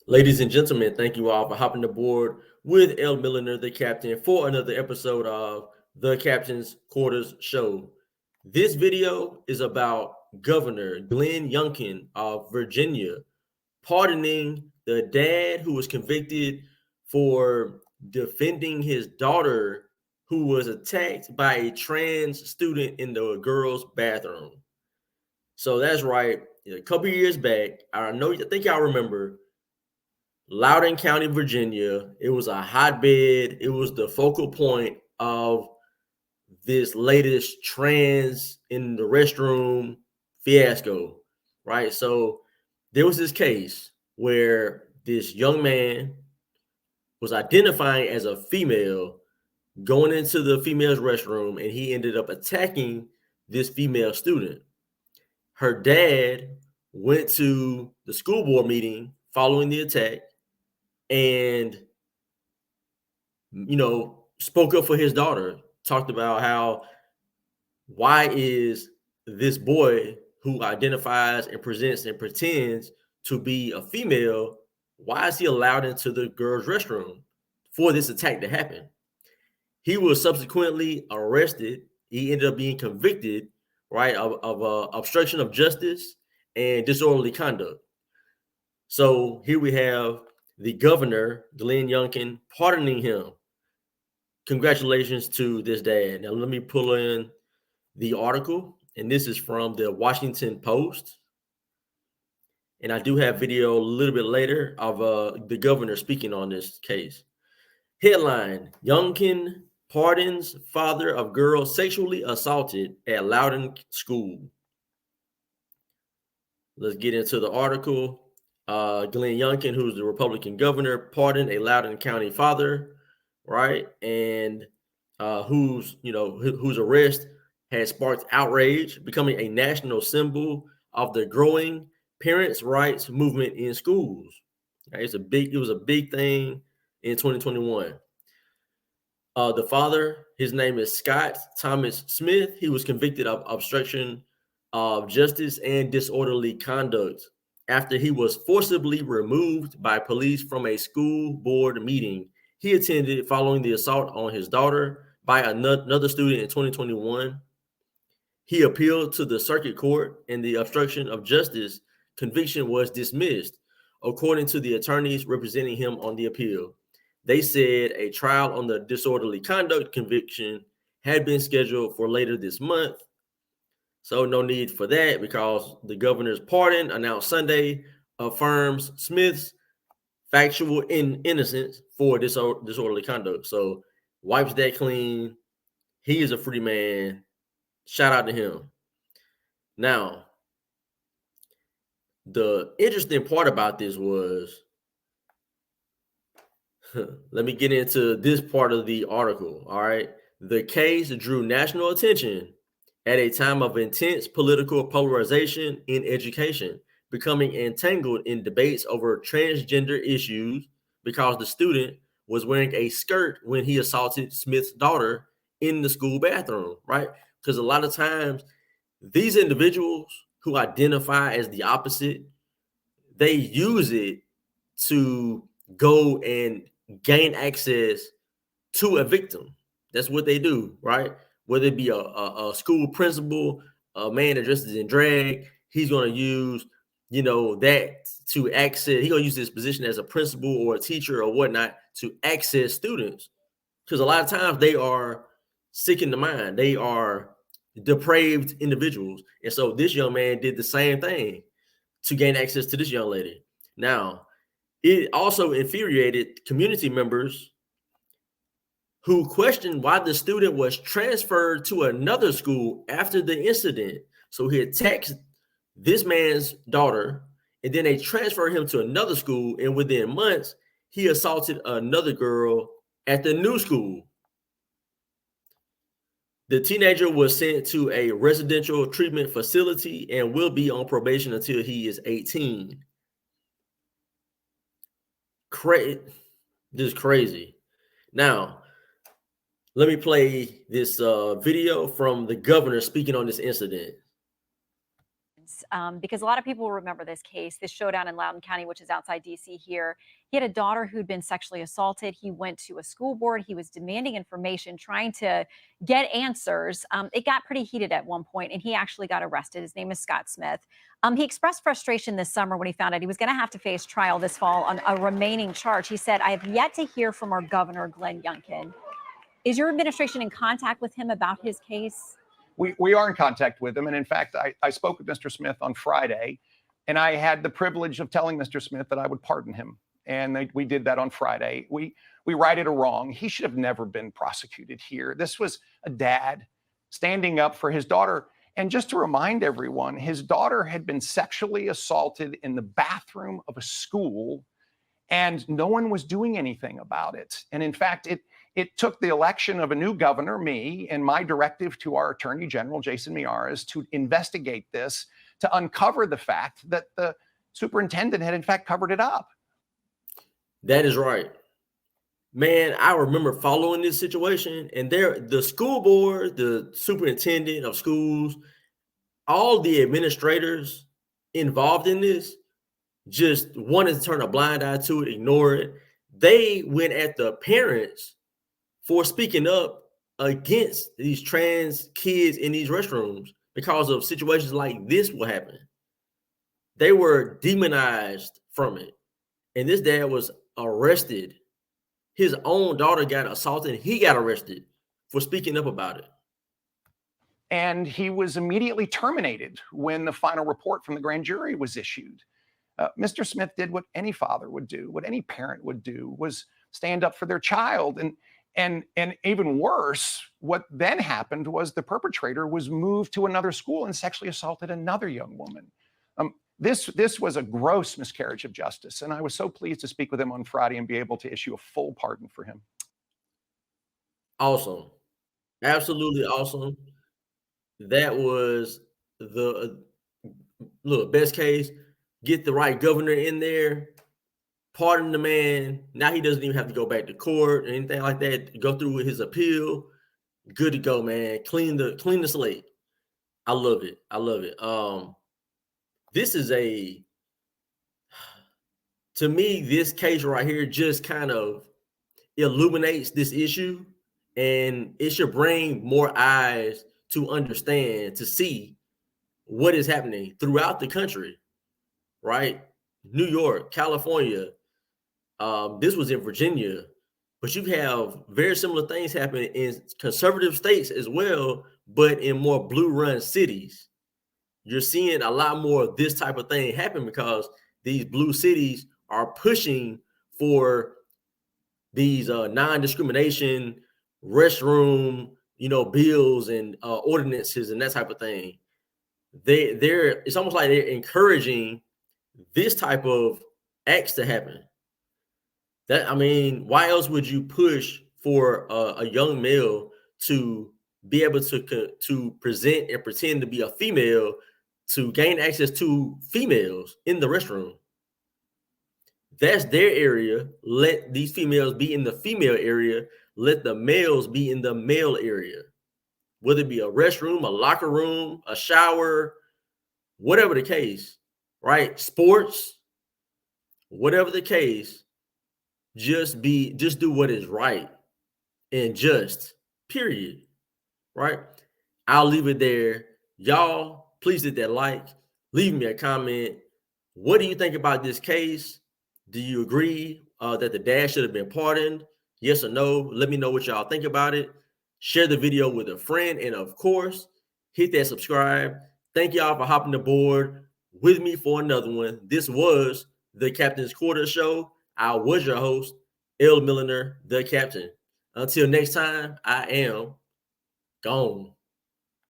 Ladies and gentlemen, thank you all for hopping aboard with El Milliner, the captain, for another episode of the Captain's Quarters Show. This video is about Governor Glenn Youngkin of Virginia pardoning the dad who was convicted for defending his daughter who was attacked by a trans student in the girls' bathroom. So that's right. A couple years back, I think y'all remember Loudoun County, Virginia. It was a hotbed. It was the focal point of this latest trans in the restroom fiasco, right? So there was this case where this young man was identifying as a female going into the female's restroom, and he ended up attacking this female student. Her dad went to the school board meeting following the attack and spoke up for his daughter, talked about how why is this boy who identifies and presents and pretends to be a female, why is he allowed into the girls' restroom for this attack to happen? He was subsequently arrested. He ended up being convicted, right, of obstruction of justice and disorderly conduct. So here we have the governor, Glenn Youngkin, pardoning him. Congratulations to this dad. Now, let me pull in the article, and this is from the Washington Post. And I do have video a little bit later of the governor speaking on this case. Headline: Youngkin pardons father of girl sexually assaulted at Loudoun School. Let's get into the article. Glenn Youngkin, who's the Republican governor, pardoned a Loudoun County father, right? And whose arrest has sparked outrage, becoming a national symbol of the growing parents' rights movement in schools. Right? It was a big thing in 2021. The father, his name is Scott Thomas Smith. He was convicted of obstruction of justice and disorderly conduct after he was forcibly removed by police from a school board meeting he attended following the assault on his daughter by another student in 2021. He appealed to the circuit court, and the obstruction of justice conviction was dismissed, according to the attorneys representing him on the appeal. They said a trial on the disorderly conduct conviction had been scheduled for later this month. So no need for that because the governor's pardon announced Sunday affirms Smith's factual innocence for disorderly conduct. So wipes that clean. He is a free man. Shout out to him. Now, the interesting part about this was, let me get into this part of the article. All right. The case drew national attention at a time of intense political polarization in education, becoming entangled in debates over transgender issues because the student was wearing a skirt when he assaulted Smith's daughter in the school bathroom, right? Because a lot of times these individuals who identify as the opposite, they use it to go and gain access to a victim. That's what they do, right? Whether it be a school principal, a man that dresses in drag, he's going to use, that to access. He's going to use his position as a principal or a teacher or whatnot to access students. Because a lot of times they are sick in the mind. They are depraved individuals. And so this young man did the same thing to gain access to this young lady. Now, it also infuriated community members who questioned why the student was transferred to another school after the incident. So he attacked this man's daughter, and then they transferred him to another school, and within months, he assaulted another girl at the new school. The teenager was sent to a residential treatment facility and will be on probation until he is 18. This is crazy. Now, let me play this video from the governor speaking on this incident. headlines because a lot of people remember this case, this showdown in Loudoun County, which is outside DC here. He had a daughter who'd been sexually assaulted. He went to a school board. He was demanding information, trying to get answers. It got pretty heated at one point, and he actually got arrested. His name is Scott Smith. He expressed frustration this summer when he found out he was going to have to face trial this fall on a remaining charge. He said, "I have yet to hear from our governor, Glenn Youngkin." Is your administration in contact with him about his case? We are in contact with him. And in fact, I spoke with Mr. Smith on Friday, and I had the privilege of telling Mr. Smith that I would pardon him. And we did that on Friday. We righted a wrong. He should have never been prosecuted here. This was a dad standing up for his daughter. And just to remind everyone, his daughter had been sexually assaulted in the bathroom of a school, and no one was doing anything about it. And in fact, it took the election of a new governor, me, and my directive to our Attorney General, Jason Miyares, to investigate this, to uncover the fact that the superintendent had in fact covered it up. That is right. Man, I remember following this situation, and the school board, the superintendent of schools, all the administrators involved in this just wanted to turn a blind eye to it, ignore it. They went at the parents for speaking up against these trans kids in these restrooms because of situations like this will happen. They were demonized from it. And this dad was arrested. His own daughter got assaulted, and he got arrested for speaking up about it. And he was immediately terminated when the final report from the grand jury was issued. Mr. Smith did what any father would do, what any parent would do, was stand up for their child. And even worse, what then happened was the perpetrator was moved to another school and sexually assaulted another young woman. This was a gross miscarriage of justice, and I was so pleased to speak with him on Friday and be able to issue a full pardon for him. Awesome. Absolutely awesome. That was the best case. Get the right governor in there, pardon the man. Now he doesn't even have to go back to court or anything like that. Go through with his appeal. Good to go, man. Clean the slate. I love it. I love it. This is to me, this case right here just kind of illuminates this issue, and it should bring more eyes to understand, to see what is happening throughout the country, right? New York, California, this was in Virginia, but you have very similar things happening in conservative states as well, but in more blue-run cities. You're seeing a lot more of this type of thing happen because these blue cities are pushing for these non-discrimination restroom, bills and ordinances and that type of thing. It's almost like they're encouraging this type of acts to happen. Why else would you push for a young male to be able to present and pretend to be a female to gain access to females in the restroom? That's their area. Let these females be in the female area. Let the males be in the male area. Whether it be a restroom, a locker room, a shower, whatever the case, right? Sports, whatever the case, just do what is right and just, period, right? I'll leave it there. Y'all, please hit that like, leave me a comment. What do you think about this case? Do you agree that the dad should have been pardoned? Yes or no? Let me know what y'all think about it. Share the video with a friend, and of course, hit that subscribe. Thank y'all for hopping aboard with me for another one. This was the Captain's Quarter Show. I was your host, L. Milliner, the Captain. Until next time, I am gone.